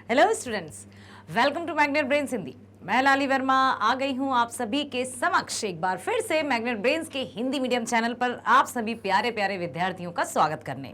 Hello students, welcome to Magnet Brains Hindi. मैं लाली वर्मा आ गई हूं आप सभी के समक्ष एक बार फिर से मैग्नेट ब्रेन्स के हिंदी मीडियम चैनल पर आप सभी प्यारे प्यारे विद्यार्थियों का स्वागत करने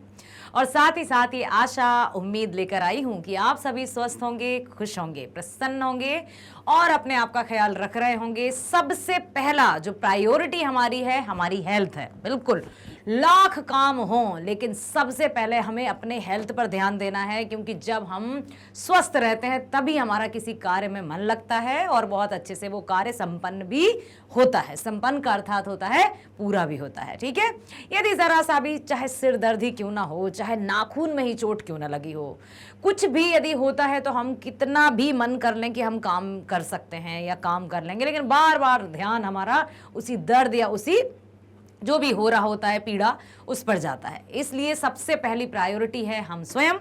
और साथ ही ये आशा उम्मीद लेकर आई हूं कि आप सभी स्वस्थ होंगे, खुश होंगे, प्रसन्न होंगे और अपने आप का ख्याल रख रहे होंगे। सबसे पहला जो प्रायोरिटी हमारी है, हमारी हेल्थ है। बिल्कुल, लाख काम हों लेकिन सबसे पहले हमें अपने हेल्थ पर ध्यान देना है, क्योंकि जब हम स्वस्थ रहते हैं तभी हमारा किसी कार्य में मन लगता है और बहुत अच्छे से वो कार्य संपन्न भी होता है। संपन्न का अर्थात होता है पूरा भी होता है। ठीक है, यदि जरा सा भी चाहे सिर दर्द ही क्यों ना हो, चाहे नाखून में ही चोट क्यों ना लगी हो, कुछ भी यदि होता है तो हम कितना भी मन कर लें कि हम काम कर सकते हैं या काम कर लेंगे, लेकिन बार बार ध्यान हमारा उसी दर्द या उसी जो भी हो रहा होता है पीड़ा उस पर जाता है। इसलिए सबसे पहली प्रायोरिटी है हम स्वयं।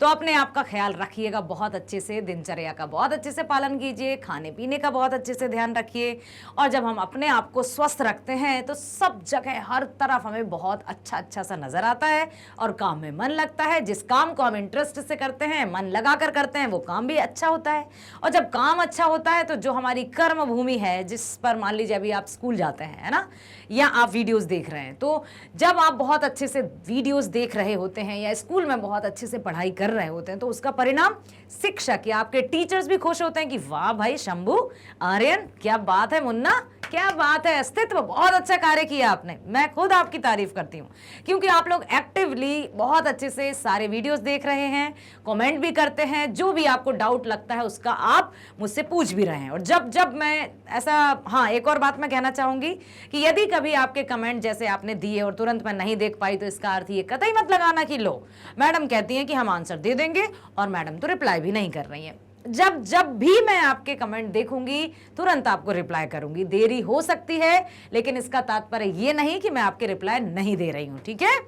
तो अपने आप का ख्याल रखिएगा बहुत अच्छे से, दिनचर्या का बहुत अच्छे से पालन कीजिए, खाने पीने का बहुत अच्छे से ध्यान रखिए। और जब हम अपने आप को स्वस्थ रखते हैं तो सब जगह हर तरफ हमें बहुत अच्छा सा नजर आता है और काम में मन लगता है। जिस काम को हम इंटरेस्ट से करते हैं, मन लगा कर करते हैं, वो काम भी अच्छा होता है। और जब काम अच्छा होता है तो जो हमारी कर्म भूमि है, जिस पर मान लीजिए अभी आप स्कूल जाते हैं, है ना, या आप वीडियोस देख रहे हैं, तो जब आप बहुत अच्छे से वीडियोस देख रहे होते हैं या स्कूल में बहुत अच्छे से पढ़ाई कर रहे होते हैं तो उसका परिणाम शिक्षक या आपके टीचर्स भी खुश होते हैं कि वाह भाई शंभू, आर्यन, क्या बात है, मुन्ना, क्या बात है, अस्तित्व, बहुत अच्छा कार्य किया आपने। मैं खुद आपकी तारीफ करती हूँ, क्योंकि आप लोग एक्टिवली बहुत अच्छे से सारे वीडियोस देख रहे हैं, कमेंट भी करते हैं, जो भी आपको डाउट लगता है उसका आप मुझसे पूछ भी रहे हैं। और जब मैं ऐसा, हाँ, एक और बात मैं कहना चाहूंगी कि यदि कभी आपके कमेंट जैसे आपने दिए और तुरंत मैं नहीं देख पाई तो इसका अर्थ ये कतई मत लगाना कि लो, मैडम कहती हैं कि हम आंसर दे देंगे और मैडम तो रिप्लाई भी नहीं कर रही है। जब भी मैं आपके कमेंट देखूंगी तुरंत आपको रिप्लाई करूंगी। देरी हो सकती है लेकिन इसका तात्पर्य ये नहीं कि मैं आपके रिप्लाई नहीं दे रही हूं। ठीक है,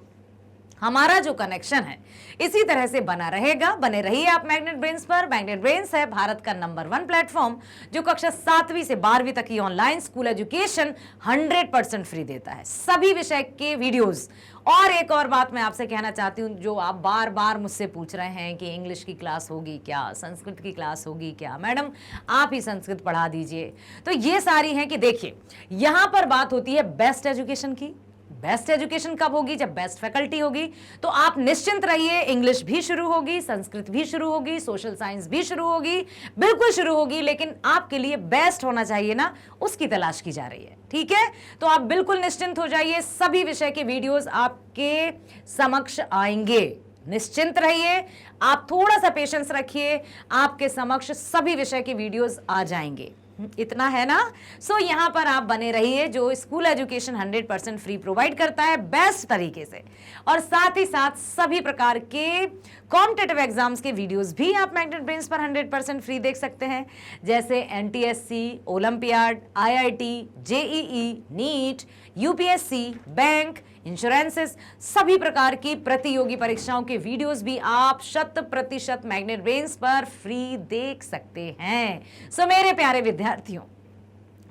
हमारा जो कनेक्शन है इसी तरह से बना रहेगा। बने रहिए आप मैग्नेट ब्रेन्स पर। मैग्नेट ब्रेन्स है भारत का नंबर 1 प्लेटफॉर्म जो कक्षा 7वीं से 12वीं तक की ऑनलाइन स्कूल एजुकेशन 100% फ्री देता है, सभी विषय के वीडियोस। और एक और बात मैं आपसे कहना चाहती हूँ, जो आप बार बार मुझसे पूछ रहे हैं कि इंग्लिश की क्लास होगी क्या, संस्कृत की क्लास होगी क्या, मैडम आप ही संस्कृत पढ़ा दीजिए, तो ये सारी हैं कि देखिए, यहाँ पर बात होती है बेस्ट एजुकेशन की। बेस्ट एजुकेशन कब होगी? जब बेस्ट फैकल्टी होगी। तो आप निश्चिंत रहिए, इंग्लिश भी शुरू होगी, संस्कृत भी शुरू होगी, सोशल साइंस भी शुरू होगी, बिल्कुल शुरू होगी, लेकिन आपके लिए बेस्ट होना चाहिए ना, उसकी तलाश की जा रही है। ठीक है, तो आप बिल्कुल निश्चिंत हो जाइए, सभी विषय के वीडियोस आपके समक्ष आएंगे। निश्चिंत रहिए, आप थोड़ा सा पेशेंस रखिए, आपके समक्ष सभी विषय के वीडियोस आ जाएंगे। इतना है ना। सो यहां पर आप बने रहिए, जो स्कूल एजुकेशन 100% फ्री प्रोवाइड करता है बेस्ट तरीके से। और साथ ही साथ सभी प्रकार के कॉम्पिटिटिव एग्जाम्स के वीडियोस भी आप मैग्नेट ब्रेन्स पर 100% फ्री देख सकते हैं, जैसे NTSC, olympiad, IIT, JEE, NEET, UPSC, bank, insurances, सभी प्रकार की प्रतियोगी परीक्षाओं के वीडियोस भी आप 100% मैग्नेट ब्रेन्स पर फ्री देख सकते हैं। सो मेरे प्यारे विद्यार्थियों,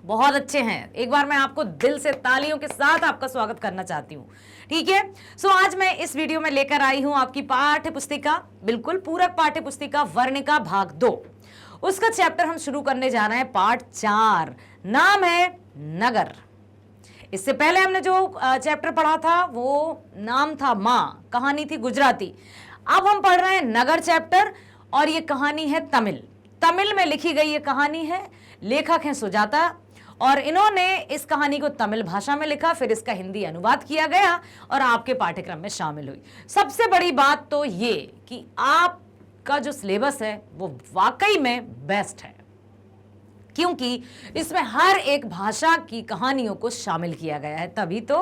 बहुत अच्छे हैं, एक बार मैं आपको दिल से तालियों के साथ आपका स्वागत करना चाहती हूँ। ठीक है, सो आज मैं इस वीडियो में लेकर आई हूं आपकी पाठ्य पुस्तिका, बिल्कुल पूरक पाठ्य पुस्तिका वर्णिका भाग 2। उसका चैप्टर हम शुरू करने जा रहे हैं, पार्ट 4, नाम है नगर। इससे पहले हमने जो चैप्टर पढ़ा था वो नाम था माँ, कहानी थी गुजराती। अब हम पढ़ रहे हैं नगर चैप्टर और ये कहानी है तमिल में लिखी गई ये कहानी है। लेखक हैं सुजाता और इन्होंने इस कहानी को तमिल भाषा में लिखा, फिर इसका हिंदी अनुवाद किया गया और आपके पाठ्यक्रम में शामिल हुई। सबसे बड़ी बात तो ये कि आपका जो सिलेबस है वो वाकई में बेस्ट है, क्योंकि इसमें हर एक भाषा की कहानियों को शामिल किया गया है। तभी तो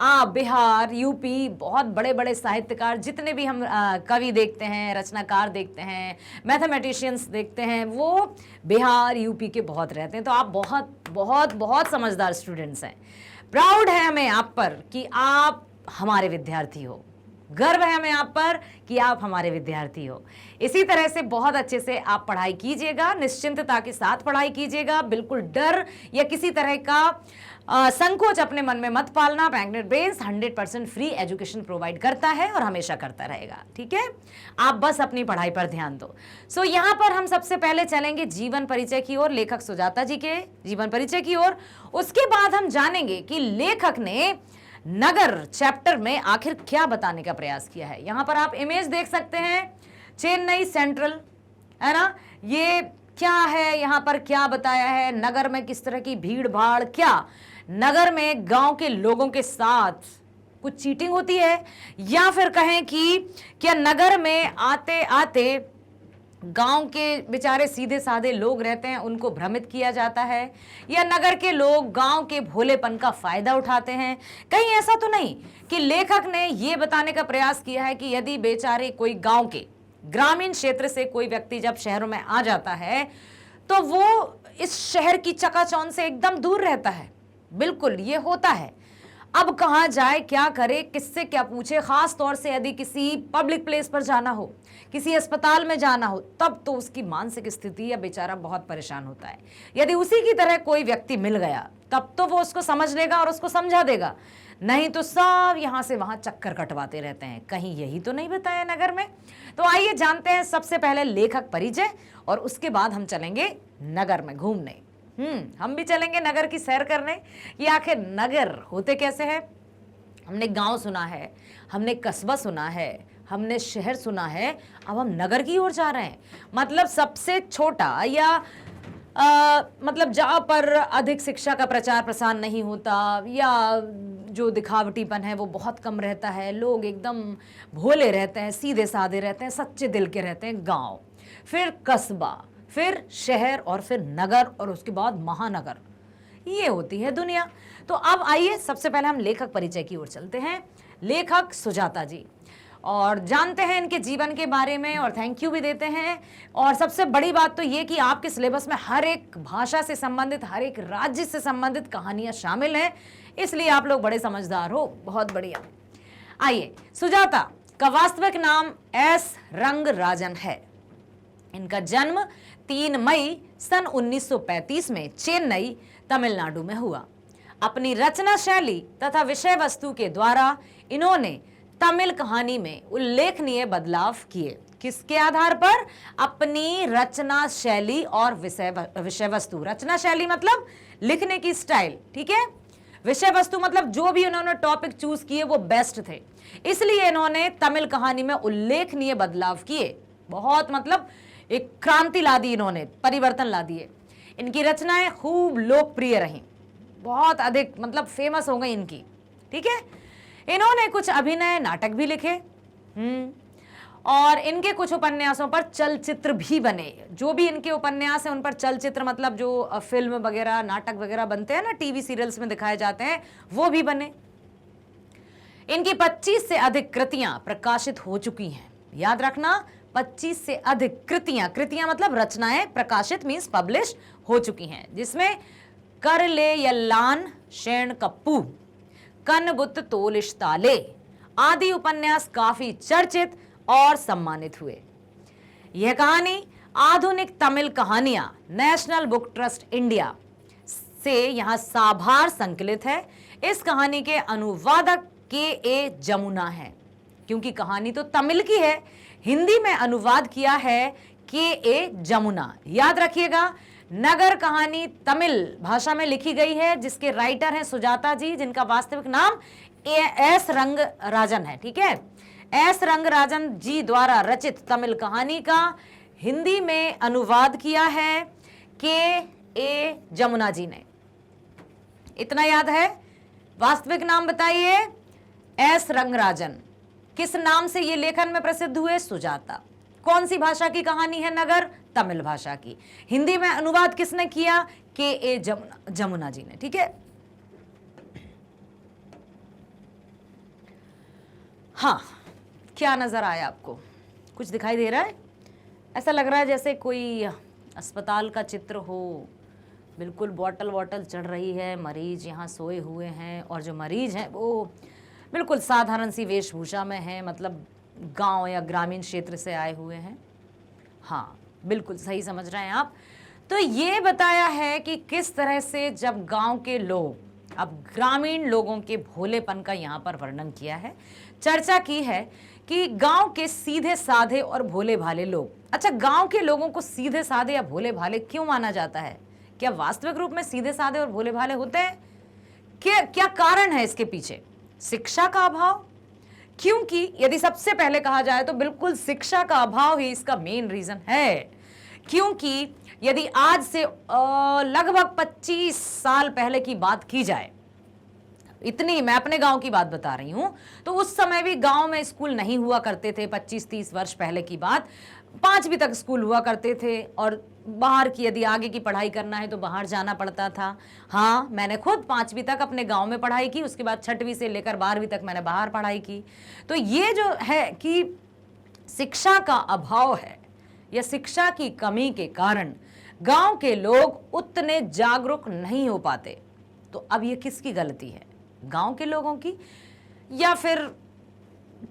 आप बिहार, यूपी, बहुत बड़े बड़े साहित्यकार, जितने भी हम कवि देखते हैं, रचनाकार देखते हैं, मैथमेटिशियंस देखते हैं, वो बिहार, यूपी के बहुत रहते हैं। तो आप बहुत बहुत बहुत समझदार स्टूडेंट्स हैं। प्राउड है हमें आप पर कि आप हमारे विद्यार्थी हो। गर्व है हमें आप पर कि आप हमारे विद्यार्थी हो। इसी तरह से बहुत अच्छे से आप पढ़ाई कीजिएगा, निश्चिंतता के साथ पढ़ाई कीजिएगा, बिल्कुल डर या किसी तरह का संकोच अपने मन में मत पालना। Magnet brains 100% free education provide करता है और हमेशा करता रहेगा, ठीक है। आप बस अपनी पढ़ाई पर ध्यान दो। सो यहाँ पर हम सबसे पहले चलेंगे जीवन परिचय की ओर, लेखक सुजाता जी के जीवन परिचय की ओर। उसके बाद हम जानेंगे कि लेखक ने नगर चैप्टर में आखिर क्या बताने का प्रयास किया है। यहां पर आप इमेज देख सकते हैं, चेन्नई सेंट्रल, है ना। ये क्या है, यहां पर क्या बताया है, नगर में किस तरह की भीड़ भाड़, क्या नगर में गांव के लोगों के साथ कुछ चीटिंग होती है, या फिर कहें कि क्या नगर में आते आते गांव के बेचारे सीधे साधे लोग रहते हैं उनको भ्रमित किया जाता है, या नगर के लोग गांव के भोलेपन का फायदा उठाते हैं। कहीं ऐसा तो नहीं कि लेखक ने यह बताने का प्रयास किया है कि यदि बेचारे कोई गांव के ग्रामीण क्षेत्र से कोई व्यक्ति जब शहरों में आ जाता है तो वो इस शहर की चकाचौंध से एकदम दूर रहता है। बिल्कुल ये होता है। अब कहाँ जाए, क्या करे, किससे क्या पूछे, खास तौर से यदि किसी पब्लिक प्लेस पर जाना हो, किसी अस्पताल में जाना हो, तब तो उसकी मानसिक स्थिति या बेचारा बहुत परेशान होता है। यदि उसी की तरह कोई व्यक्ति मिल गया तब तो वो उसको समझ लेगा और उसको समझा देगा, नहीं तो सब यहां से वहां चक्कर कटवाते रहते हैं। कहीं यही तो नहीं बताया नगर में। तो आइए जानते हैं सबसे पहले लेखक परिचय और उसके बाद हम चलेंगे नगर में घूमने। हम भी चलेंगे नगर की सैर करने कि आखिर नगर होते कैसे हैं। हमने गांव सुना है, हमने कस्बा सुना है, हमने शहर सुना है, अब हम नगर की ओर जा रहे हैं। मतलब सबसे छोटा या मतलब जहाँ पर अधिक शिक्षा का प्रचार प्रसार नहीं होता, या जो दिखावटीपन है वो बहुत कम रहता है, लोग एकदम भोले रहते हैं, सीधे साधे रहते हैं, सच्चे दिल के रहते हैं, गांव, फिर कस्बा, फिर शहर और फिर नगर और उसके बाद महानगर। ये होती है दुनिया। तो अब आइए सबसे पहले हम लेखक परिचय की ओर चलते हैं। लेखक सुजाता जी, और जानते हैं इनके जीवन के बारे में और थैंक यू भी देते हैं। और सबसे बड़ी बात तो ये कि आपके सिलेबस में हर एक भाषा से संबंधित, हर एक राज्य से संबंधित कहानियां शामिल हैं, इसलिए आप लोग बड़े समझदार हो, बहुत बढ़िया। आइए, सुजाता का वास्तविक नाम एस रंगराजन है। इनका जन्म 3 मई सन 1935 में चेन्नई, तमिलनाडु में हुआ। अपनी रचना शैली तथा विषय वस्तु के द्वारा इन्होंने तमिल कहानी में उल्लेखनीय बदलाव किए। किसके आधार पर? अपनी रचना शैली और विषय वस्तु। रचना शैली मतलब लिखने की स्टाइल, ठीक है। विषय वस्तु मतलब जो भी उन्होंने टॉपिक चूज किए वो बेस्ट थे, इसलिए इन्होंने तमिल कहानी में उल्लेखनीय बदलाव किए। बहुत मतलब एक क्रांति ला दी इन्होंने, परिवर्तन ला दिए। इनकी रचनाएं खूब लोकप्रिय रहीं, बहुत अधिक मतलब फेमस हो गई इनकी, ठीक है। इन्होंने कुछ अभिनय नाटक भी लिखे, और इनके कुछ उपन्यासों पर चलचित्र भी बने। जो भी इनके उपन्यास हैं उन पर चलचित्र मतलब जो फिल्म वगैरह, नाटक वगैरह बनते हैं ना, टीवी सीरियल्स में दिखाए जाते हैं, वो भी बने। इनकी 25 से अधिक कृतियां प्रकाशित हो चुकी हैं। याद रखना, 25 से अधिक कृतियां मतलब रचनाएं प्रकाशित मींस पब्लिश हो चुकी हैं, जिसमें कर ले यल्लान शेण कप्पू, कनबुत तोलिश्ताले आदि उपन्यास काफी चर्चित और सम्मानित हुए। यह कहानी आधुनिक तमिल कहानियां नेशनल बुक ट्रस्ट इंडिया से यहां साभार संकलित है। इस कहानी के अनुवादक के जमुना है। क्योंकि कहानी तो तमिल की है, हिंदी में अनुवाद किया है के जमुना। याद रखिएगा, नगर कहानी तमिल भाषा में लिखी गई है, जिसके राइटर हैं सुजाता जी, जिनका वास्तविक नाम एस रंगराजन है, ठीक है। एस रंगराजन जी द्वारा रचित तमिल कहानी का हिंदी में अनुवाद किया है के जमुना जी ने। इतना याद है। वास्तविक नाम बताइए, एस रंगराजन। किस नाम से ये लेखन में प्रसिद्ध हुए? सुजाता। कौन सी भाषा की कहानी है? नगर, तमिल भाषा की। हिंदी में अनुवाद किसने किया? के जमुना जी ने, ठीक है। हाँ, क्या नजर आया आपको? कुछ दिखाई दे रहा है? ऐसा लग रहा है जैसे कोई अस्पताल का चित्र हो। बिल्कुल बॉटल चढ़ रही है, मरीज यहाँ सोए हुए हैं, और जो मरीज हैं वो बिल्कुल साधारण सी वेशभूषा में हैं, मतलब गांव या ग्रामीण क्षेत्र से आए हुए हैं। हाँ, बिल्कुल सही समझ रहे हैं आप। तो ये बताया है कि किस तरह से जब गांव के लोग, अब ग्रामीण लोगों के भोलेपन का यहाँ पर वर्णन किया है, चर्चा की है कि गांव के सीधे साधे और भोले भाले लोग। अच्छा, गांव के लोगों को सीधे साधे या भोले भाले क्यों माना जाता है? क्या वास्तविक रूप में सीधे साधे और भोले भाले होते हैं? क्या कारण है इसके पीछे? शिक्षा का अभाव? क्योंकि यदि सबसे पहले कहा जाए तो बिल्कुल शिक्षा का अभाव ही इसका मेन रीजन है। क्योंकि यदि आज से लगभग 25 साल पहले की बात की जाए, इतनी मैं अपने गांव की बात बता रही हूं, तो उस समय भी गांव में स्कूल नहीं हुआ करते थे। 25-30 वर्ष पहले की बात, 5वीं तक स्कूल हुआ करते थे और बाहर की यदि आगे की पढ़ाई करना है तो बाहर जाना पड़ता था। हाँ, मैंने खुद 5वीं तक अपने गांव में पढ़ाई की, उसके बाद 6वीं से लेकर 12वीं तक मैंने बाहर पढ़ाई की। तो ये जो है कि शिक्षा का अभाव है या शिक्षा की कमी के कारण गांव के लोग उतने जागरूक नहीं हो पाते। तो अब ये किसकी गलती है? गांव के लोगों की, या फिर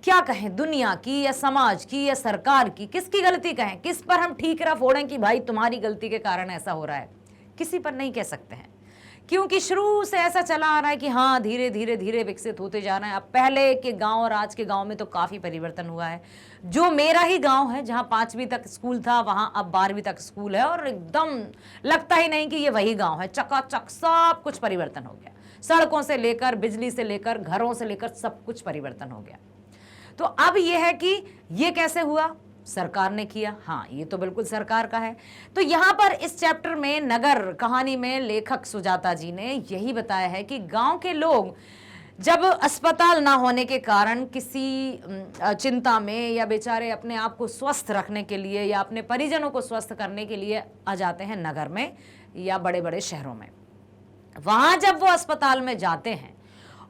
क्या कहें, दुनिया की या समाज की या सरकार की? किसकी गलती कहें? किस पर हम ठीकरा फोड़ें कि भाई तुम्हारी गलती के कारण ऐसा हो रहा है? किसी पर नहीं कह सकते हैं, क्योंकि शुरू से ऐसा चला आ रहा है कि हाँ, धीरे धीरे धीरे विकसित होते जा रहे हैं। अब पहले के गांव और आज के गांव में तो काफ़ी परिवर्तन हुआ है। जो मेरा ही गांव है, जहाँ 5वीं तक स्कूल था, वहाँ अब 12वीं तक स्कूल है और एकदम लगता ही नहीं कि ये वही गांव है। चकाचक सब कुछ परिवर्तन हो गया। सड़कों से लेकर, बिजली से लेकर, घरों से लेकर सब कुछ परिवर्तन हो गया। तो अब यह है कि ये कैसे हुआ? सरकार ने किया। हाँ, ये तो बिल्कुल सरकार का है। तो यहाँ पर इस चैप्टर में नगर कहानी में लेखक सुजाता जी ने यही बताया है कि गांव के लोग जब अस्पताल ना होने के कारण किसी चिंता में या बेचारे अपने आप को स्वस्थ रखने के लिए या अपने परिजनों को स्वस्थ करने के लिए आ जाते हैं नगर में या बड़े बड़े शहरों में। वहाँ जब वो अस्पताल में जाते हैं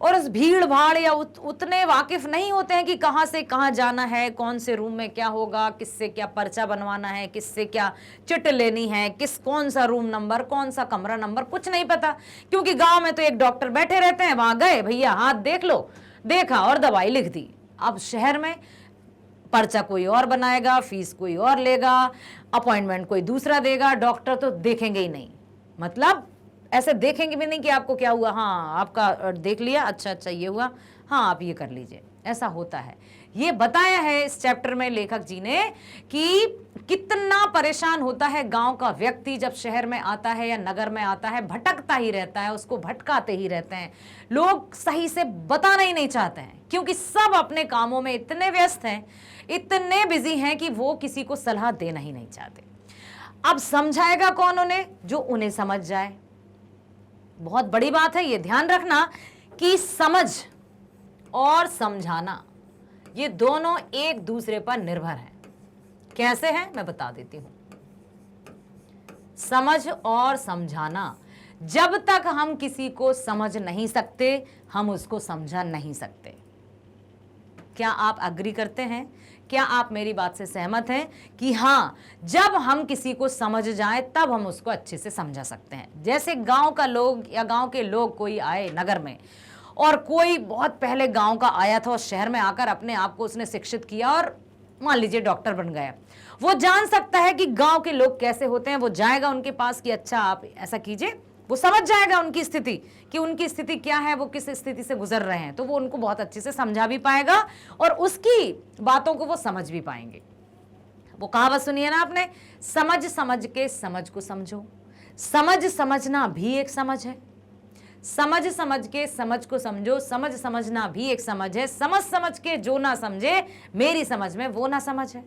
और उस भीड़ भाड़ या उतने वाकिफ नहीं होते हैं कि कहाँ से कहाँ जाना है, कौन से रूम में क्या होगा, किससे क्या पर्चा बनवाना है, किससे क्या चिट लेनी है, कौन सा रूम नंबर, कौन सा कमरा नंबर, कुछ नहीं पता। क्योंकि गांव में तो एक डॉक्टर बैठे रहते हैं, वहां गए, भैया हाथ देख लो, देखा और दवाई लिख दी। अब शहर में पर्चा कोई और बनाएगा, फीस कोई और लेगा, अपॉइंटमेंट कोई दूसरा देगा, डॉक्टर तो देखेंगे ही नहीं। मतलब ऐसे देखेंगे भी नहीं कि आपको क्या हुआ, हाँ आपका देख लिया, अच्छा अच्छा ये हुआ, हाँ आप ये कर लीजिए। ऐसा होता है। ये बताया है इस चैप्टर में लेखक जी ने कि कितना परेशान होता है गांव का व्यक्ति जब शहर में आता है या नगर में आता है। भटकता ही रहता है, उसको भटकाते ही रहते हैं लोग, सही से बताना ही नहीं चाहते हैं, क्योंकि सब अपने कामों में इतने व्यस्त हैं, इतने बिजी हैं कि वो किसी को सलाह देना ही नहीं चाहते। अब समझाएगा कौन उन्हें? जो उन्हें समझ जाए। बहुत बड़ी बात है, ये ध्यान रखना कि समझ और समझाना ये दोनों एक दूसरे पर निर्भर हैं। कैसे हैं मैं बता देती हूं। समझ और समझाना, जब तक हम किसी को समझ नहीं सकते हम उसको समझा नहीं सकते। क्या आप अग्री करते हैं? क्या आप मेरी बात से सहमत हैं कि हाँ, जब हम किसी को समझ जाएं तब हम उसको अच्छे से समझा सकते हैं। जैसे गांव का लोग या गांव के लोग कोई आए नगर में और कोई बहुत पहले गांव का आया था और शहर में आकर अपने आप को उसने शिक्षित किया और मान लीजिए डॉक्टर बन गया, वो जान सकता है कि गांव के लोग कैसे होते हैं। वो जाएगा उनके पास कि अच्छा आप ऐसा कीजिए, वो समझ जाएगा उनकी स्थिति कि उनकी स्थिति क्या है, वो किस स्थिति से गुजर रहे हैं, तो वो उनको बहुत अच्छे से समझा भी पाएगा और उसकी बातों को वो समझ भी पाएंगे। वो कहावत सुनिए ना आपने, समझ समझ के समझ को समझो। समझ समझना भी एक समझ है। समझ समझ के समझ को समझो, समझ समझना भी एक समझ है। समझ समझ के जो ना समझे मेरी समझ में वो ना समझ है।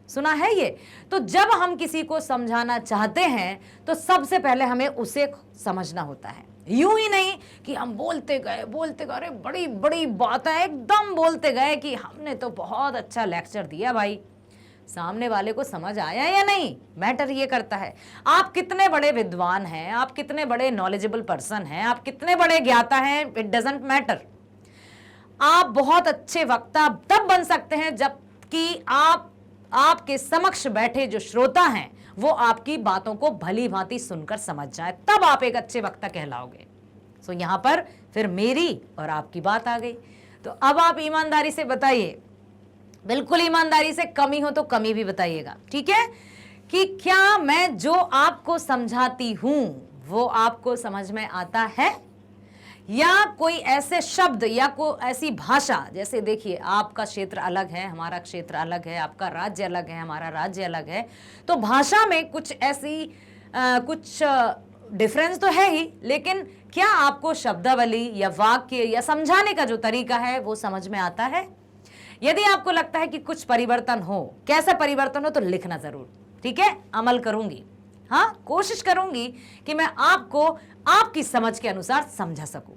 सुना है ये? तो जब हम किसी को समझाना चाहते हैं तो सबसे पहले हमें उसे समझना होता है। यूं ही नहीं कि हम बोलते गए, अरे बड़ी बड़ी बात है, एकदम बोलते गए कि हमने तो बहुत अच्छा लेक्चर दिया। भाई सामने वाले को समझ आया या नहीं, मैटर ये करता है। आप कितने बड़े विद्वान हैं, आप कितने बड़े नॉलेजेबल पर्सन हैं, आप कितने बड़े ज्ञाता हैं, इट डजंट मैटर। आप बहुत अच्छे वक्ता तब बन सकते हैं जबकि आपके समक्ष बैठे जो श्रोता हैं वो आपकी बातों को भली भांति सुनकर समझ जाए, तब आप एक अच्छे वक्ता कहलाओगे। सो यहां पर फिर मेरी और आपकी बात आ गई। तो अब आप ईमानदारी से बताइए, बिल्कुल ईमानदारी से, कमी हो तो कमी भी बताइएगा, ठीक है, कि क्या मैं जो आपको समझाती हूं वो आपको समझ में आता है, या कोई ऐसे शब्द या कोई ऐसी भाषा, जैसे देखिए आपका क्षेत्र अलग है, हमारा क्षेत्र अलग है, आपका राज्य अलग है, हमारा राज्य अलग है, तो भाषा में कुछ ऐसी कुछ डिफरेंस तो है ही, लेकिन क्या आपको शब्दावली या वाक्य या समझाने का जो तरीका है वो समझ में आता है? यदि आपको लगता है कि कुछ परिवर्तन हो, कैसा परिवर्तन हो, तो लिखना जरूर, ठीक है, अमल करूंगी, हाँ, कोशिश करूंगी कि मैं आपको आपकी समझ के अनुसार समझा सकूं।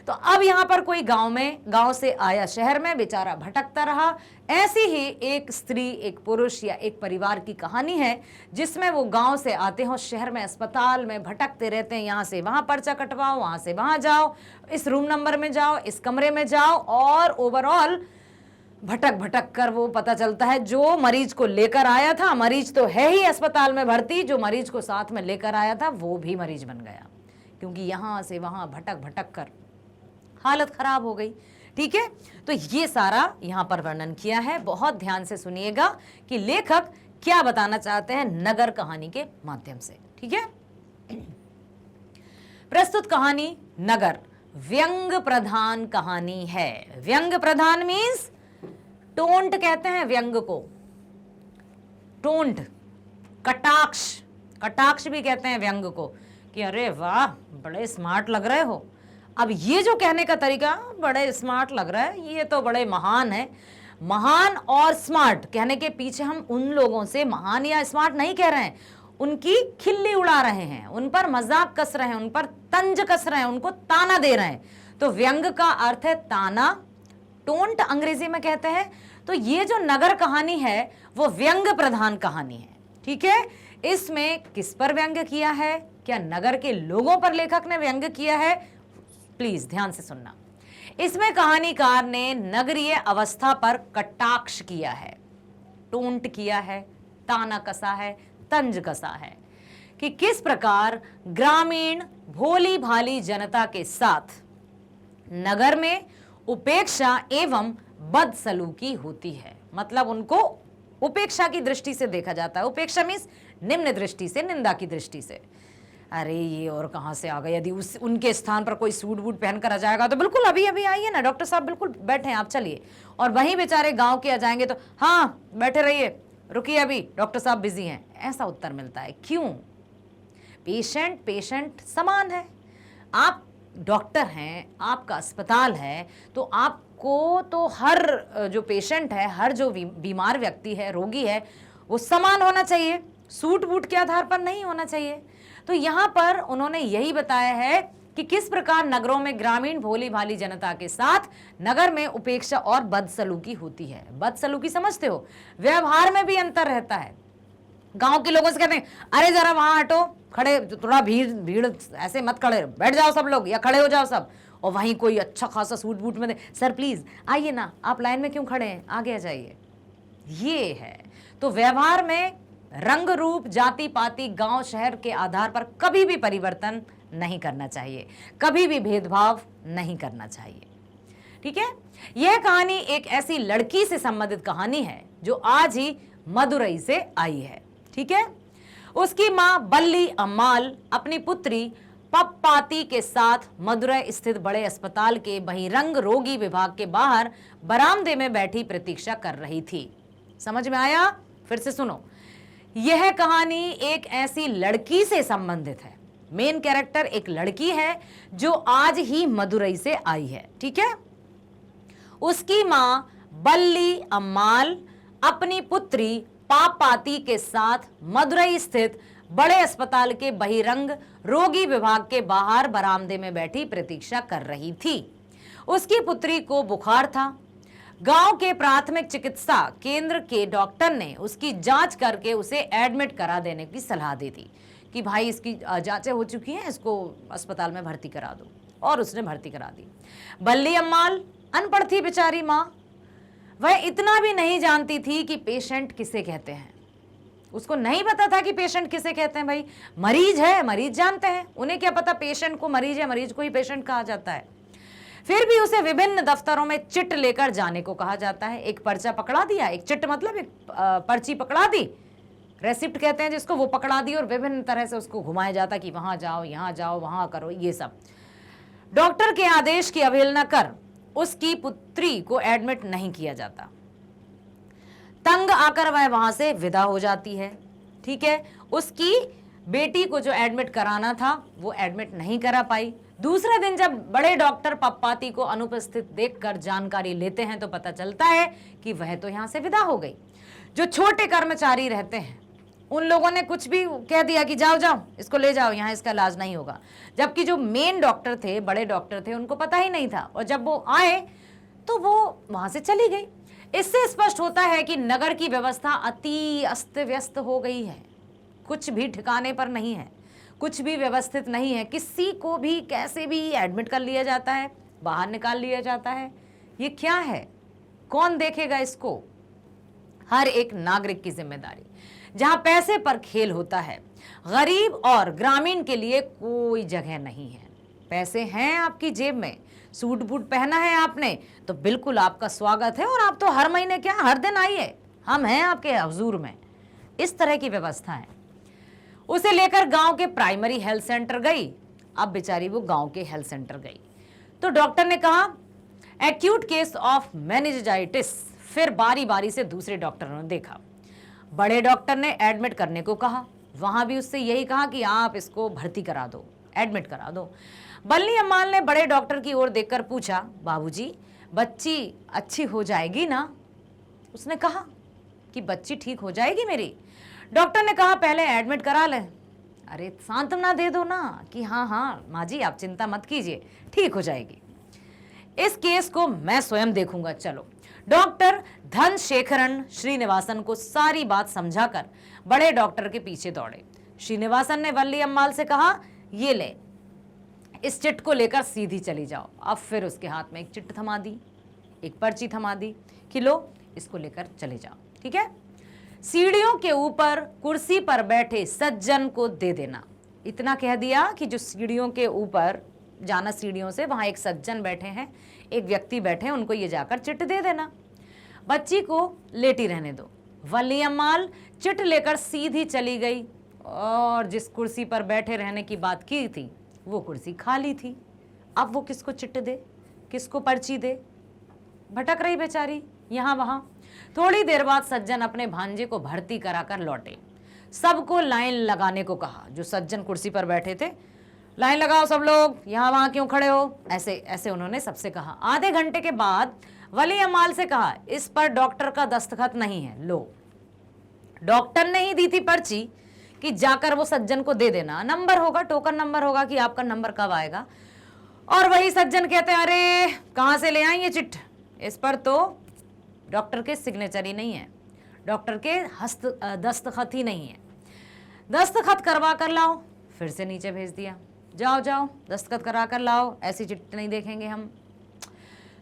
तो अब यहां पर कोई गांव से आया शहर में, बेचारा भटकता रहा। ऐसी ही एक स्त्री, एक पुरुष या एक परिवार की कहानी है, जिसमें वो गांव से आते हो, शहर में अस्पताल में भटकते रहते हैं, यहां से वहां पर्चा कटवाओ, वहां से वहां जाओ, इस रूम नंबर में जाओ, इस कमरे में जाओ, और ओवरऑल भटक भटक कर वो पता चलता है जो मरीज को लेकर आया था, मरीज तो है ही अस्पताल में भर्ती, जो मरीज को साथ में लेकर आया था वो भी मरीज बन गया, क्योंकि यहां से वहां भटक भटक कर हालत खराब हो गई, ठीक है। तो ये सारा यहां पर वर्णन किया है, बहुत ध्यान से सुनिएगा कि लेखक क्या बताना चाहते हैं नगर कहानी के माध्यम से, ठीक है। प्रस्तुत कहानी नगर व्यंग प्रधान कहानी है। व्यंग प्रधान मीन्स टोंट कहते हैं व्यंग को, टोंट, कटाक्ष, कटाक्ष भी कहते हैं व्यंग को, कि अरे वाह बड़े स्मार्ट लग रहे हो। अब ये जो कहने का तरीका, बड़े स्मार्ट लग रहा है, ये तो बड़े महान है। महान और स्मार्ट कहने के पीछे हम उन लोगों से महान या स्मार्ट नहीं कह रहे हैं, उनकी खिल्ली उड़ा रहे हैं, उन पर मजाक कस रहे हैं, उन पर तंज कस रहे हैं, उनको ताना दे रहे हैं। तो व्यंग का अर्थ है ताना, टोंट अंग्रेजी में कहते हैं। तो ये जो नगर कहानी है वो व्यंग प्रधान कहानी है, ठीक है। इसमें किस पर व्यंग किया है, क्या नगर के लोगों पर लेखक ने व्यंग किया है? प्लीज ध्यान से सुनना। इसमें कहानीकार ने नगरीय अवस्था पर कटाक्ष किया है, टोंट किया है, ताना कसा है, तंज कसा है, कि किस प्रकार ग्रामीण भोली भाली जनता के साथ नगर में उपेक्षा एवं बदसलूकी होती है। मतलब उनको उपेक्षा की दृष्टि से देखा जाता है। उपेक्षा मीन्स निम्न दृष्टि से, निंदा की दृष्टि से। अरे ये और कहां से आ गए, यदि उनके स्थान पर कोई सूट बूट पहनकर आ जाएगा तो बिल्कुल अभी अभी आइए ना डॉक्टर साहब, बिल्कुल बैठे हैं आप, चलिए। और वहीं बेचारे गांव के आ जाएंगे तो हाँ बैठे रहिए, रुकिए अभी डॉक्टर साहब बिजी हैं, ऐसा उत्तर मिलता है। क्यों? पेशेंट समान है। आप डॉक्टर हैं, आपका अस्पताल है, तो आपको तो हर जो पेशेंट है, हर जो बीमार व्यक्ति है, रोगी है, वो समान होना चाहिए, सूट बूट के आधार पर नहीं होना चाहिए। तो यहाँ पर उन्होंने यही बताया है कि किस प्रकार नगरों में ग्रामीण भोली भाली जनता के साथ नगर में उपेक्षा और बदसलूकी होती है। बदसलूकी समझते हो, व्यवहार में भी अंतर रहता है। गांव के लोगों से कहते हैं अरे जरा वहां हटो, खड़े, थोड़ा भीड़ ऐसे मत खड़े, बैठ जाओ सब लोग या खड़े हो जाओ सब। और वहीं कोई अच्छा खासा सूट बूट में दे, सर प्लीज आइए ना, आप लाइन में क्यों खड़े हैं, आगे आ जाइए। ये है। तो व्यवहार में रंग रूप जाति पाति गांव शहर के आधार पर कभी भी परिवर्तन नहीं करना चाहिए, कभी भी भेदभाव नहीं करना चाहिए, ठीक है। यह कहानी एक ऐसी लड़की से संबंधित कहानी है जो आज ही मदुरई से आई है, ठीक है। उसकी मां बल्ली अम्माल अपनी पुत्री पप्पाती के साथ मदुरई स्थित बड़े अस्पताल के बहिरंग रोगी विभाग के बाहर बरामदे में बैठी प्रतीक्षा कर रही थी। समझ में आया? फिर से सुनो। यह कहानी एक ऐसी लड़की से संबंधित है, मेन कैरेक्टर एक लड़की है जो आज ही मदुरई से आई है, ठीक है। उसकी मां बल्ली अम्माल अपनी पुत्री पापाती के साथ मदुरई स्थित बड़े अस्पताल के बहिरंग रोगी विभाग के बाहर बरामदे में बैठी प्रतीक्षा कर रही थी। उसकी पुत्री को बुखार था। गांव के प्राथमिक चिकित्सा केंद्र के डॉक्टर ने उसकी जांच करके उसे एडमिट करा देने की सलाह दी थी कि भाई इसकी जांचें हो चुकी हैं, इसको अस्पताल में भर्ती करा दो, और उसने भर्ती करा दी। बल्ली अम्माल अनपढ़ थी बेचारी मां, वह इतना भी नहीं जानती थी कि पेशेंट किसे कहते हैं। उसको नहीं पता था कि पेशेंट किसे कहते हैं। भाई मरीज है, मरीज जानते हैं, उन्हें क्या पता पेशेंट को मरीज है, मरीज को ही पेशेंट कहा जाता है। फिर भी उसे विभिन्न दफ्तरों में चिट लेकर जाने को कहा जाता है। एक पर्चा पकड़ा दिया, एक चिट मतलब एक पर्ची पकड़ा दी, रेसिप्ट कहते हैं जिसको, वो पकड़ा दी और विभिन्न तरह से उसको घुमाया जाता कि वहां जाओ, यहां जाओ, वहां करो, ये सब। डॉक्टर के आदेश की अवहेलना कर उसकी पुत्री को एडमिट नहीं किया जाता। तंग आकर वह वहां से विदा हो जाती है। ठीक है, उसकी बेटी को जो एडमिट कराना था वो एडमिट नहीं करा पाई। दूसरे दिन जब बड़े डॉक्टर पप्पाती को अनुपस्थित देखकर जानकारी लेते हैं तो पता चलता है कि वह तो यहां से विदा हो गई। जो छोटे कर्मचारी रहते हैं उन लोगों ने कुछ भी कह दिया कि जाओ जाओ, इसको ले जाओ, यहाँ इसका इलाज नहीं होगा। जबकि जो मेन डॉक्टर थे, बड़े डॉक्टर थे, उनको पता ही नहीं था, और जब वो आए तो वो वहां से चली गई। इससे स्पष्ट होता है कि नगर की व्यवस्था अति अस्त व्यस्त हो गई है, कुछ भी ठिकाने पर नहीं है, कुछ भी व्यवस्थित नहीं है। किसी को भी कैसे भी एडमिट कर लिया जाता है, बाहर निकाल लिया जाता है। ये क्या है, कौन देखेगा इसको? हर एक नागरिक की जिम्मेदारी। जहां पैसे पर खेल होता है, गरीब और ग्रामीण के लिए कोई जगह नहीं है। पैसे हैं आपकी जेब में, सूट बूट पहना है आपने, तो बिल्कुल आपका स्वागत है, और आप तो हर महीने क्या हर दिन आइए, हम हैं आपके हुजूर में। इस तरह की व्यवस्था है। उसे लेकर गांव के प्राइमरी हेल्थ सेंटर गई। अब बेचारी वो गांव के हेल्थ सेंटर गई तो डॉक्टर ने कहा एक्यूट केस ऑफ मेनिंजाइटिस। फिर बारी बारी से दूसरे डॉक्टरों ने देखा। बड़े डॉक्टर ने एडमिट करने को कहा, वहां भी उससे यही कहा कि आप इसको भर्ती करा दो, एडमिट करा दो। बल्ली अम्माल ने बड़े डॉक्टर की ओर देखकर पूछा, बाबूजी बच्ची अच्छी हो जाएगी ना? उसने कहा कि बच्ची ठीक हो जाएगी मेरी। डॉक्टर ने कहा पहले एडमिट करा ले। अरे सांत्वना दे दो ना कि हाँ हाँ माँ जी आप चिंता मत कीजिए, ठीक हो जाएगी। इस केस को मैं स्वयं देखूंगा, चलो। डॉक्टर धनशेखरन श्रीनिवासन को सारी बात समझाकर बड़े डॉक्टर के पीछे दौड़े। श्रीनिवासन ने वल्ली अम्माल से कहा, ये ले, इस चिट को लेकर सीधी चली जाओ। अब फिर उसके हाथ में एक चिट थमा दी, एक पर्ची थमा दी कि लो इसको लेकर चले जाओ। ठीक है, सीढ़ियों के ऊपर कुर्सी पर बैठे सज्जन को दे देना। इतना कह दिया कि जो सीढ़ियों के ऊपर जाना, सीढ़ियों से वहां एक सज्जन बैठे हैं, एक व्यक्ति बैठे हैं, उनको ये जाकर चिट दे देना। बच्ची को लेटी रहने दो। वल्ली अम्माल चिट लेकर सीधी चली गई और जिस कुर्सी पर बैठे रहने की बात की थी वो कुर्सी खाली थी। अब वो किसको चिट दे, किसको पर्ची दे? भटक रही बेचारी यहाँ वहां। थोड़ी देर बाद सज्जन अपने भांजे को भर्ती कराकर लौटे। सबको लाइन लगाने को कहा। जो सज्जन कुर्सी पर बैठे थे, लाइन लगाओ सब लोग, यहाँ वहां क्यों खड़े हो, ऐसे ऐसे उन्होंने सबसे कहा। आधे घंटे के बाद वली अमाल से कहा, इस पर डॉक्टर का दस्तखत नहीं है, लो। डॉक्टर ने ही दी थी पर्ची कि जाकर वो सज्जन को दे देना, नंबर होगा, टोकन नंबर होगा कि आपका नंबर कब आएगा। और वही सज्जन कहते हैं, अरे कहां से ले आई ये चिट, इस पर तो डॉक्टर के सिग्नेचर ही नहीं है, डॉक्टर के दस्तखत ही नहीं है, दस्तखत करवा कर लाओ। फिर से नीचे भेज दिया, जाओ जाओ दस्तखत करा कर लाओ, ऐसी चिट नहीं देखेंगे हम।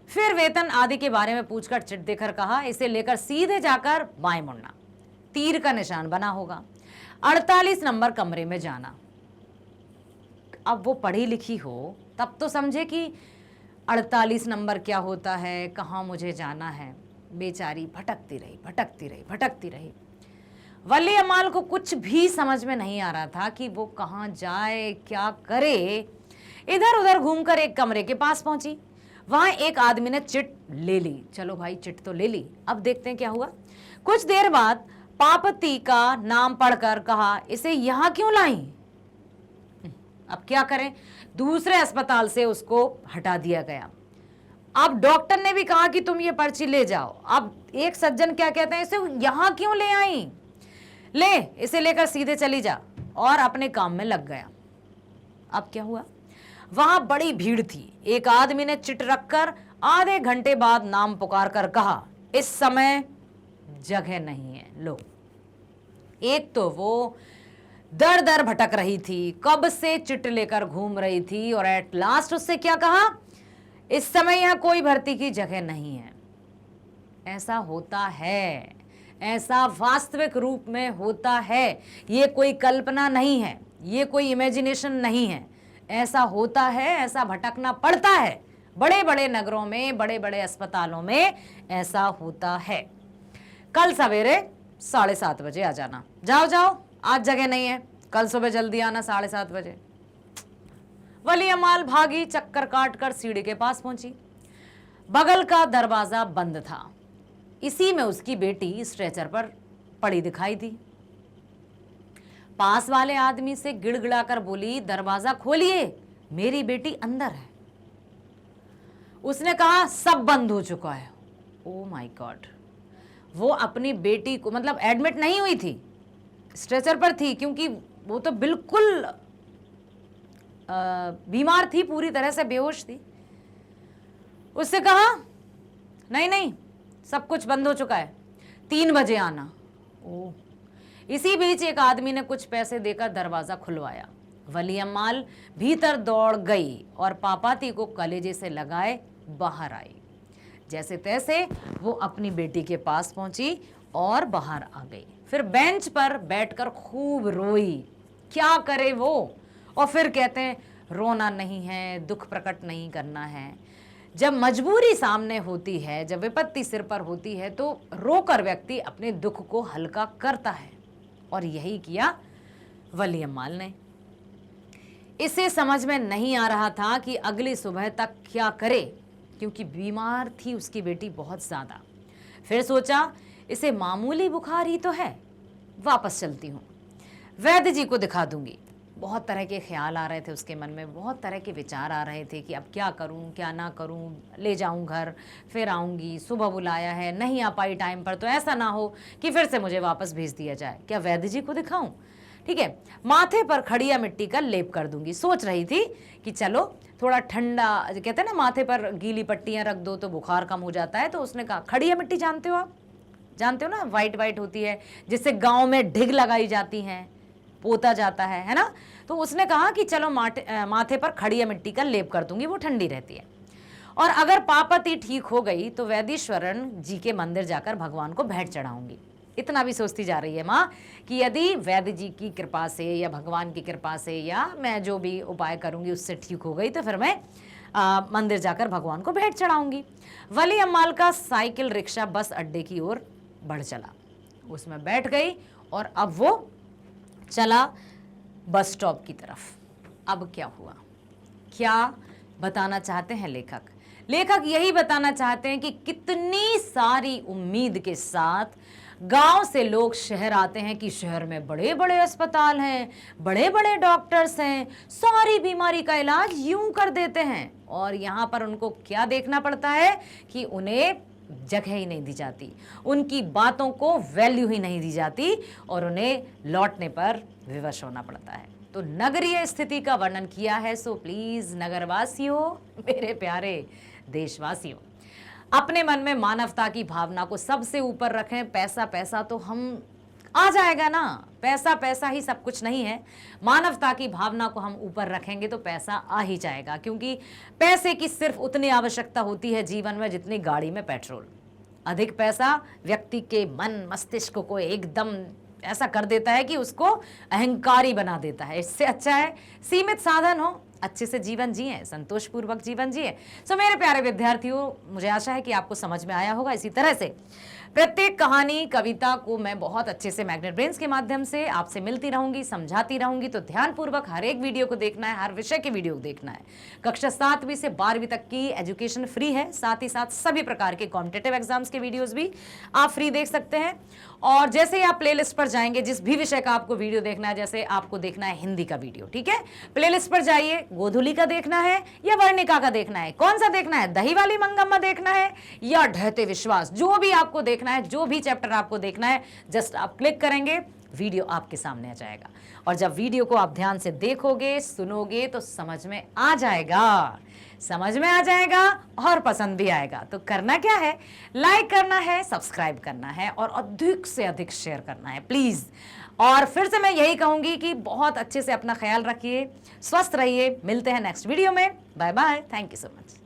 फिर वेतन आदि के बारे में पूछकर चिट देकर कहा, इसे लेकर सीधे जाकर बाएं मुड़ना, तीर का निशान बना होगा, 48 नंबर कमरे में जाना। अब वो पढ़ी लिखी हो तब तो समझे कि 48 नंबर क्या होता है, कहाँ मुझे जाना है। बेचारी भटकती रही, भटकती रही, भटकती रही। वली अमाल को कुछ भी समझ में नहीं आ रहा था कि वो कहाँ जाए, क्या करे। इधर उधर घूमकर एक कमरे के पास पहुंची। वहां एक आदमी ने चिट ले ली। चलो भाई चिट तो ले ली, अब देखते हैं क्या हुआ। कुछ देर बाद पापती का नाम पढ़कर कहा, इसे यहां क्यों लाई? अब क्या करें, दूसरे अस्पताल से उसको हटा दिया गया। अब डॉक्टर ने भी कहा कि तुम ये पर्ची ले जाओ। अब एक सज्जन क्या कहते हैं, इसे यहां क्यों ले आई, ले इसे लेकर सीधे चली जा, और अपने काम में लग गया। अब क्या हुआ, वहां बड़ी भीड़ थी। एक आदमी ने चिट रखकर आधे घंटे बाद नाम पुकार कर कहा, इस समय जगह नहीं है, लो। एक तो वो दर दर भटक रही थी, कब से चिट लेकर घूम रही थी, और एट लास्ट उससे क्या कहा, इस समय यहां कोई भर्ती की जगह नहीं है। ऐसा होता है, ऐसा वास्तविक रूप में होता है, ये कोई कल्पना नहीं है, ये कोई इमेजिनेशन नहीं है, ऐसा होता है, ऐसा भटकना पड़ता है। बड़े बड़े नगरों में, बड़े बड़े अस्पतालों में ऐसा होता है। कल सवेरे 7:30 बजे आ जाना। जाओ जाओ, आज जगह नहीं है, कल सुबह जल्दी आना 7:30 बजे। वली अमाल भागी, चक्कर काट कर सीढ़ी के पास पहुंची। बगल का दरवाजा बंद था। इसी में उसकी बेटी स्ट्रेचर पर पड़ी दिखाई दी। पास वाले आदमी से गिड़गिड़ाकर बोली, दरवाजा खोलिए, मेरी बेटी अंदर है। उसने कहा, सब बंद हो चुका है। Oh my God. वो अपनी बेटी को, मतलब एडमिट नहीं हुई थी, स्ट्रेचर पर थी, क्योंकि वो तो बिल्कुल बीमार थी, पूरी तरह से बेहोश थी। उससे कहा, नहीं नहीं, सब कुछ बंद हो चुका है, 3 बजे आना। ओह। इसी बीच एक आदमी ने कुछ पैसे देकर दरवाजा खुलवाया। वली अम्माल भीतर दौड़ गई और पापाती को कलेजे से लगाए बाहर आई। जैसे तैसे वो अपनी बेटी के पास पहुंची और बाहर आ गई। फिर बेंच पर बैठकर खूब रोई। क्या करे वो। और फिर कहते हैं, रोना नहीं है, दुख प्रकट नहीं करना है। जब मजबूरी सामने होती है, जब विपत्ति सिर पर होती है, तो रोकर व्यक्ति अपने दुख को हल्का करता है, और यही किया वली अम्माल ने। इसे समझ में नहीं आ रहा था कि अगली सुबह तक क्या करे, क्योंकि बीमार थी उसकी बेटी बहुत ज्यादा। फिर सोचा, इसे मामूली बुखार ही तो है, वापस चलती हूँ, वैद्य जी को दिखा दूंगी। बहुत तरह के ख्याल आ रहे थे उसके मन में, बहुत तरह के विचार आ रहे थे कि अब क्या करूं, क्या ना करूं, ले जाऊं घर, फिर आऊंगी, सुबह बुलाया है, नहीं आ पाई टाइम पर तो ऐसा ना हो कि फिर से मुझे वापस भेज दिया जाए, क्या वैद्य जी को दिखाऊं, ठीक है, माथे पर खड़िया मिट्टी का लेप कर दूंगी। सोच रही थी कि चलो थोड़ा ठंडा, कहते हैं ना माथे पर गीली पट्टियां रख दो तो बुखार कम हो जाता है। तो उसने कहा, खड़िया मिट्टी जानते हो आप, जानते हो ना, वाइट वाइट होती है, जिससे गाँव में ढिग लगाई जाती हैं, पोता जाता है ना। तो उसने कहा कि चलो माथे पर खड़िया मिट्टी का लेप कर दूंगी, वो ठंडी रहती है। और अगर पापती ठीक हो गई तो वैदीश्वरन जी के मंदिर जाकर भगवान को भेंट चढ़ाऊंगी। इतना भी सोचती जा रही है माँ कि यदि वैद्य जी की कृपा से या भगवान की कृपा से या मैं जो भी उपाय करूंगी उससे ठीक हो गई तो फिर मैं मंदिर जाकर भगवान को भेंट चढ़ाऊंगी। वली अम्माल का साइकिल रिक्शा बस अड्डे की ओर बढ़ चला। उसमें बैठ गई और अब वो चला बस स्टॉप की तरफ। अब क्या हुआ, क्या बताना चाहते हैं लेखक? लेखक यही बताना चाहते हैं कि कितनी सारी उम्मीद के साथ गांव से लोग शहर आते हैं कि शहर में बड़े बड़े अस्पताल हैं, बड़े बड़े डॉक्टर्स हैं, सारी बीमारी का इलाज यूं कर देते हैं। और यहाँ पर उनको क्या देखना पड़ता है कि उन्हें जगह ही नहीं दी जाती, उनकी बातों को वैल्यू ही नहीं दी जाती और उन्हें लौटने पर विवश होना पड़ता है। तो नगरीय स्थिति का वर्णन किया है। सो प्लीज नगरवासियों, मेरे प्यारे देशवासियों, अपने मन में मानवता की भावना को सबसे ऊपर रखें। पैसा पैसा तो हम आ जाएगा ना, पैसा पैसा ही सब कुछ नहीं है। मानवता की भावना को हम ऊपर रखेंगे तो पैसा आ ही जाएगा, क्योंकि पैसे की सिर्फ उतनी आवश्यकता होती है जीवन में जितनी गाड़ी में पेट्रोल। अधिक पैसा व्यक्ति के मन मस्तिष्क को एकदम ऐसा कर देता है कि उसको अहंकारी बना देता है। इससे अच्छा है सीमित साधन हो, अच्छे से जीवन जिए, संतोषपूर्वक जीवन जिए। सो मेरे प्यारे विद्यार्थियों, मुझे आशा है कि आपको समझ में आया होगा। इसी तरह से प्रत्येक कहानी कविता को मैं बहुत अच्छे से मैग्नेट ब्रेन्स के माध्यम से आपसे मिलती रहूंगी, समझाती रहूंगी। तो ध्यानपूर्वक हर एक वीडियो को देखना है, हर विषय के वीडियो को देखना है। कक्षा 7वीं से 12वीं तक की एजुकेशन फ्री है, साथ ही साथ सभी प्रकार के कॉम्पिटिटिव एग्जाम्स के वीडियोस भी आप फ्री देख सकते हैं। और जैसे ही आप प्लेलिस्ट पर जाएंगे, जिस भी विषय का आपको वीडियो देखना है, जैसे आपको देखना है हिंदी का वीडियो, ठीक है, प्लेलिस्ट पर जाइए, गोधुली का देखना है या वर्णिका का देखना है, कौन सा देखना है, दही वाली मंगम्मा देखना है या ढहते विश्वास, जो भी आपको देखना है, जो भी चैप्टर आपको देखना है, जस्ट आप क्लिक करेंगे, वीडियो आपके सामने आ जाएगा। और जब वीडियो को आप ध्यान से देखोगे, सुनोगे तो समझ में आ जाएगा, समझ में आ जाएगा और पसंद भी आएगा। तो करना क्या है, लाइक करना है, सब्सक्राइब करना है और अधिक से अधिक शेयर करना है प्लीज। और फिर से मैं यही कहूंगी कि बहुत अच्छे से अपना ख्याल रखिए, स्वस्थ रहिए। मिलते हैं नेक्स्ट वीडियो में। Bye bye, thank you so much.